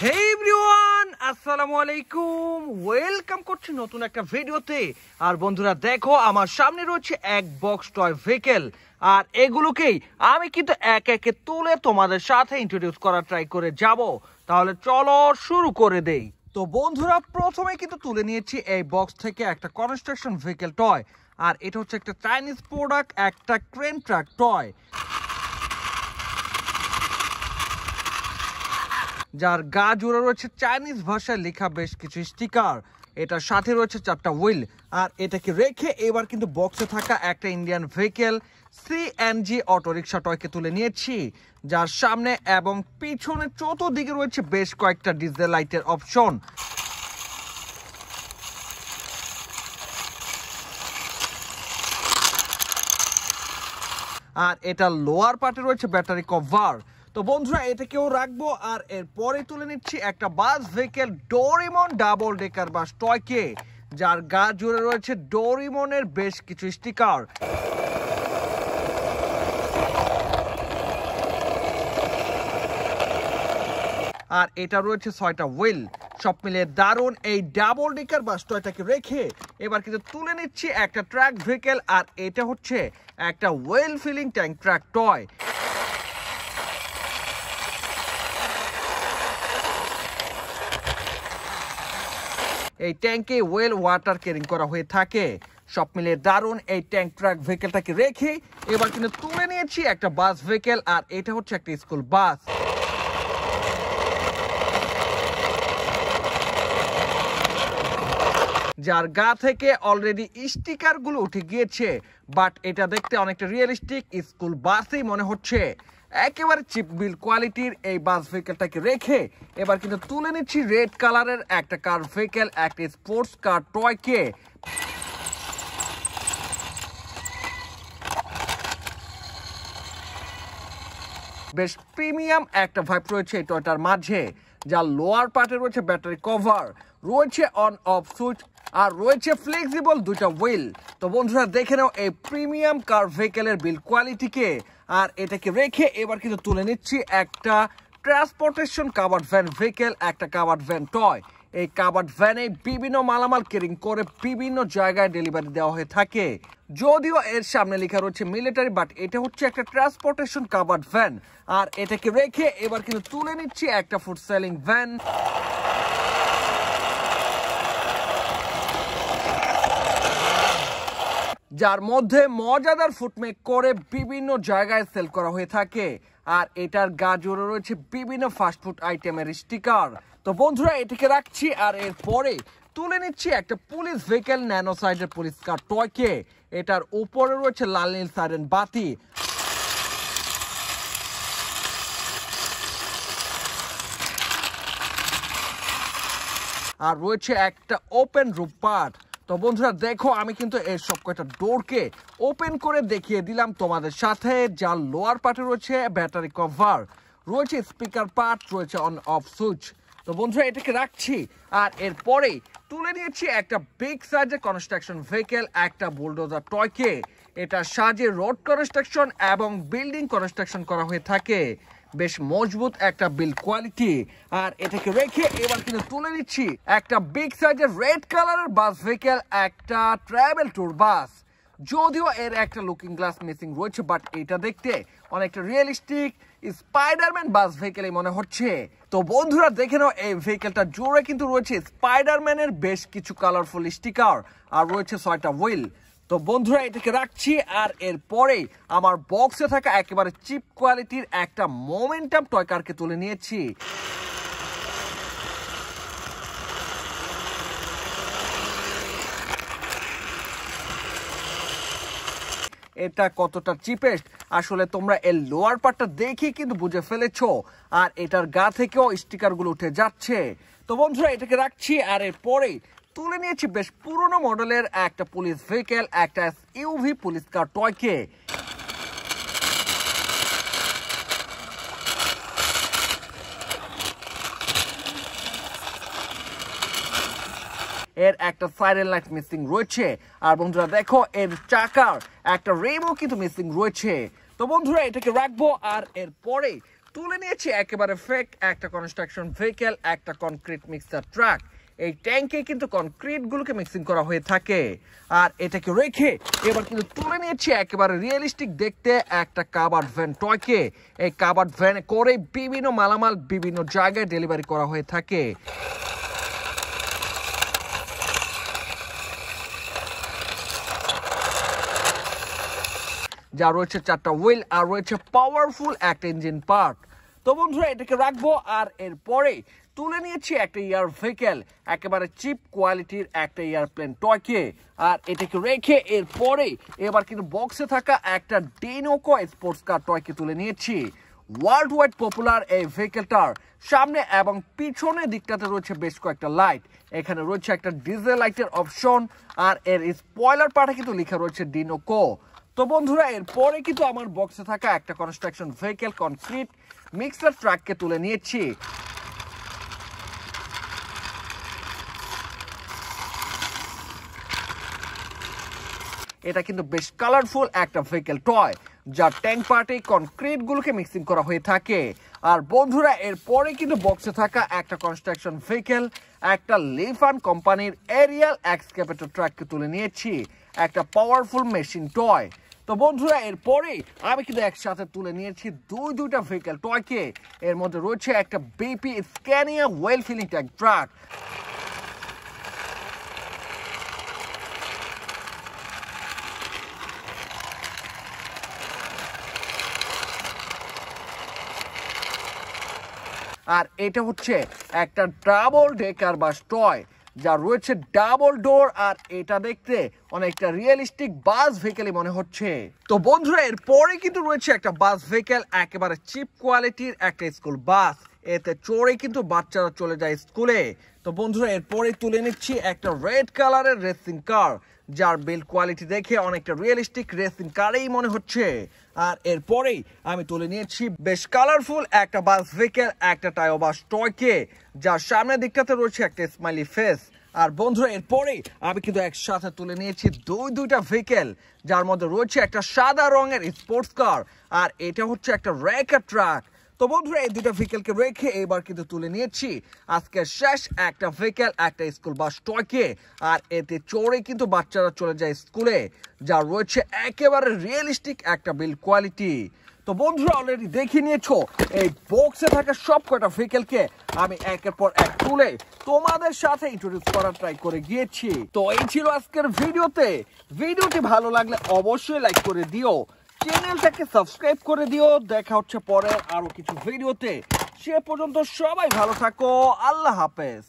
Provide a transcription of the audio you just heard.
Hey everyone, আসসালামু আলাইকুম। Welcome করছি নতুন একটা ভিডিওতে। আর বন্ধুরা দেখো আমার সামনে রয়েছে এক বক্স টয় ভেহিকেল, আর এগুলোকেই আমি কিন্তু এক একে তুলে তোমাদের সাথে ইন্ট্রোডিউস করার ট্রাই করে যাব। তাহলে চলো শুরু করে দেই। তো বন্ধুরা প্রথমে কিন্তু তুলে নিয়েছি এই বক্স থেকে একটা কনস্ট্রাকশন ভেহিকেল টয়, আর এটা হচ্ছে একটা চাইনিজ প্রোডাক্ট, একটা ক্রেন ট্রাক টয়, যার গা জুড়ে রয়েছে চাইনিজ ভাষায় লেখা বেশ কিছু স্টিকার। এটার সাথে রয়েছে 4টা হুইল, আর এটাকে রেখে এবার কিন্তু বক্সে থাকা একটা ইন্ডিয়ান ভেহিকেল সিএনজি অটোরিকশা টয়কে তুলে নিয়েছি, যার সামনে এবং পিছনে চতুর্দিকে রয়েছে বেশ কয়েকটা ডিজেল লাইটের অপশন। আর এটা লোয়ার পার্টে রয়েছে ব্যাটারি কভার। তো বন্ধুরা এটাকেও রাখবো। আর এরপরে তুলে নিচ্ছি একটা bus vehicle Doraemon double decker bus টয়কে, যার গা জুড়ে রয়েছে ডোরিমনের বেশ কিছু স্টিকার। আর এটা রয়েছে 6টা হুইল। সব মিলিয়ে দারুণ এই ডাবল ডেকার বাস টয়টাকে রেখে এবার কিন্তু তুলে নিচ্ছি একটা ট্রাক ভেহিকেল, আর এটা হচ্ছে একটা oil filling tank truck toy. এই ট্যাঙ্কে ওয়েল ওয়াটার ক্যারিং করা হয়ে থাকে। সব মিলিয়ে দারুণ এই ট্যাঙ্ক ট্রাক ভেহিকেলটাকে রেখে এবার কিন্তু তুলে নিয়েছি একটা বাস ভেহিকেল, আর এটা হচ্ছে একটা স্কুল বাস। যার গা থেকে অলরেডি স্টিকার গুলো উঠে গিয়েছে, বাট এটা দেখতে অনেকটা রিয়েলিস্টিক স্কুল বাসই মনে হচ্ছে। একেবারে চিপ বিল কোয়ালিটির এই বাস ভেহিকেলটাকে রেখে এবার কিন্তু তুলে নিচ্ছি রেড কালারের একটা কার ভেহিকেল, একটা স্পোর্টস কার টয়কে। বেশ প্রিমিয়াম একটা ভাইব রয়েছে এই টয়টার মাঝে, যার লোয়ার পার্টে রয়েছে ব্যাটারি কভার, রয়েছে অন অফ সুইচ, আর রয়েছে ফ্লেক্সিবল 2টা হুইল। তো বন্ধুরা দেখে নাও এই প্রিমিয়াম কার ভেহিকেলের বিল কোয়ালিটিকে। আর এটাকে রেখে এবার কিন্তু তুলে নিচ্ছি একটা ট্রান্সপোর্টেশন কাভার্ড ভ্যান ভেহিকেল, একটা কাভার্ড ভ্যান টয়। এই কাভার্ড ভ্যানে বিভিন্ন মালামাল ক্যারিং করে বিভিন্ন জায়গায় ডেলিভারি দেওয়া হয়ে থাকে। যদিও এর সামনে লেখা রয়েছে মিলিটারি, বাট এটা হচ্ছে একটা ট্রান্সপোর্টেশন কাভার্ড ভ্যান। আর এটাকে রেখে এবার কিন্তু তুলে নিচ্ছি একটা ফুড সেলিং ভ্যান, যার মধ্যে মজাদার ফুড মেক করে বিভিন্ন জায়গায় সেল করা হয়ে থাকে। আর এটার গা জুড়ে রয়েছে বিভিন্ন ফাস্টফুড আইটেমের স্টিকার। তো বন্ধুরা এটাকে রাখছি। আর এরপরে তুলে নিচ্ছি একটা পুলিশ ভেহিকেল ন্যানো সাইজের পুলিশ কার টয়কে। এটার উপরে রয়েছে লাল নীল সাইরেন বাতি, আর রয়েছে একটা ওপেন রুফ পার্ট। তো বন্ধুরা দেখো আমি কিন্তু এর সব কয়টা ডোরকে ওপেন করে দেখিয়ে দিলাম তোমাদের সাথে। যার লোয়ার পার্টে রয়েছে ব্যাটারি কভার, রয়েছে স্পিকার পার্ট, রয়েছে অন অফ সুইচ। তো বন্ধুরা এটাকে রাখছি। আর এরপরে তুলে নিয়েছি একটা বিগ সাইজের কনস্ট্রাকশন ভেহিকেল, একটা বুলডোজার টয়কে। এটা সাজে রোড কনস্ট্রাকশন এবং বিল্ডিং কনস্ট্রাকশন করা হয়ে থাকে। বেশ মজবুত একটা বিল্ড কোয়ালিটি। আর এটাকে রেখে এবার কিন্তু তুলে নিচ্ছি একটা বিগ সাইজের রেড কালারের বাস ভেহিকেল, একটা ট্রাভেল ট্যুর বাস। যদিও এর একটা লুকিং গ্লাস মিসিং রয়েছে, বাট এটা দেখতে অনেকটা রিয়েলিস্টিক স্পাইডারম্যান বাস ভেহিকেলই মনে হচ্ছে। তো বন্ধুরা দেখে নাও এই ভেহিকেলটা জুড়ে কিন্তু রয়েছে স্পাইডারম্যানের বেশ কিছু কালারফুল স্টিকার, আর রয়েছে 6টা হুইল। তো বন্ধুরা এটাকে রাখছি। আর এরপরে আমার বক্সে থাকা একেবারে চিপ কোয়ালিটির একটা মোমেন্টাম টয় কারকে তুলে নিয়েছি। এটা কতটা চিপেস্ট আসলে তোমরা এর লোয়ার পার্টটা দেখে কিন্তু বুঝে ফেলেছো। আর এটার গা থেকেও স্টিকার গুলো উঠে যাচ্ছে। তো বন্ধুরা এটাকে রাখছি। আর এরপরে তুলে নিয়েছি বেশ পুরনো মডেলের একটা পুলিশ ভেহিকেল, একটা ইউভি পুলিশ কার টয়কে। এর একটা সাইরেন লাইট মিসিং রয়েছে, আর বন্ধুরা দেখো এর চাকার একটা রেমও কিন্তু মিসিং রয়েছে। তো বন্ধুরা এটাকে রাখবো। আর এরপরে তুলে নিয়েছি একেবারে ফেক একটা কনস্ট্রাকশন ভেহিকেল, একটা কনক্রিট মিক্সার ট্রাক। এই ট্যাঙ্কে কিন্তু কনক্রিট গুলোকে মিক্সিং করা হয়ে থাকে। আর এটাকে রেখে এবার কিন্তু তুলে নিয়েছি একেবারে রিয়েলিস্টিক দেখতে একটা কাভার্ড ভ্যান টয়কে। এই কাভার্ড ভ্যান করে বিভিন্ন মালামাল বিভিন্ন জায়গায় ডেলিভারি করা হয়ে থাকে। যা রয়েছে 4টা হুইল আর রয়েছে পাওয়ারফুল একটা ইঞ্জিন পার্ট। তো বন্ধুরা এটাকে রাখবো। আর এরপরে তুলে নিয়েছি একটা এয়ার ভেহিকেল, একেবারে চিপ কোয়ালিটির একটা এয়ারপ্লেন টয়কে। আর এটাকে রেখে এরপরে এবার কিন্তু বক্সে থাকা একটা ডিনোকো স্পোর্টস কার টয়কে তুলে নিয়েছি। ওয়ার্ল্ড ওয়াইড পপুলার এই ভেহিকেলটার সামনে এবং পিছনের দিকটাতে রয়েছে বেশ কয়েকটা লাইট। এখানে রয়েছে একটা ডিজেল লাইটের অপশন আর এর স্পয়লার পার্টে কিন্তু লেখা রয়েছে ডিনোকো। তো বন্ধুরা এরপরে কিন্তু আমার বক্সে থাকা একটা কনস্ট্রাকশন ভেহিকেল কনক্রিট মিক্সার ট্রাককে তুলে নিয়েছি। এটা কিন্তু বেশ কালারফুল একটা ভেহিকেল টয়, যার ট্যাঙ্ক পার্টে কনক্রিট গুলোকে মিক্সিং করা হয়ে থাকে। আর বন্ধুরা এরপরে কিন্তু বক্সে থাকা একটা কনস্ট্রাকশন ভেহিকেল একটা লিফান কোম্পানির এরিয়াল এক্সকেভেটর ট্রাককে তুলে নিয়েছি, একটা পাওয়ারফুল মেশিন টয়। তো বন্ধুরা এরপরে আমি কিন্তু একসাথে তুলে নিয়েছি দুইটা ভেহিকেল টয়কে। এর মধ্যে রয়েছে একটা BP Scania oil filling tank truck. আর এটা হচ্ছে একটা ডাবল ডেকার বাস টয়, যা রয়েছে ডাবল ডোর। আর এটা দেখতে অনেকটা রিয়েলিস্টিক বাস ভেহিকেলই মনে হচ্ছে। তো বন্ধুরা এরপরে কিন্তু রয়েছে একটা বাস ভেহিকেল, একেবারে চিপ কোয়ালিটির একটা স্কুল বাস। এতে চড়ে কিন্তু বাচ্চারা চলে যায় স্কুলে। তো বন্ধুরা এরপরে তুলে নিচ্ছি একটা রেড কালারের রেসিং কার, যার বিল্ড কোয়ালিটি দেখে অনেকটা রিয়েলিস্টিক রেসিং কারেই মনে হচ্ছে। আর এরপরেই আমি তুলে নিয়েছি বেশ কালারফুল একটা বাস ভেহিকেল, একটা টায়ো বাস টয়কে, যার সামনের দিকটাতে রয়েছে একটা স্মাইলি ফেস। আর বন্ধুরা এরপরেই আমি কিন্তু একসাথে তুলে নিয়েছি দুইটা ভেহিকেল, যার মধ্যে রয়েছে একটা সাদা রঙের স্পোর্টস কার আর এটা হচ্ছে একটা রেকার ট্রাক। তো বন্ধুরা এই দুটা ভেহিকেলকে রেখে এবার কিন্তু তুলে নিয়েছি আজকে শেষ একটা ভেহিকেল একটা স্কুল বাস টয়কে। আর এতে চড়ে কিন্তু বাচ্চারা চলে যায় স্কুলে, যা রয়েছে একেবারে রিয়েলিস্টিক একটা বিল্ড কোয়ালিটি। তো বন্ধুরা অলরেডি দেখে নিয়েছো এই বক্সে থাকা সব কয়টা ভেহিকেলকে আমি একের পর এক তুলে তোমাদের সাথে ইন্ট্রোডিউস করার ট্রাই করে গিয়েছি। তো এই ছিল আজকের ভিডিওটি ভালো লাগলে অবশ্যই লাইক করে দিও, চ্যানেলটাকে সাবস্ক্রাইব করে দিও। দেখা হচ্ছে পরের আরো কিছু ভিডিওতে। সে পর্যন্ত সবাই ভালো থাকো, আল্লাহ হাফেজ।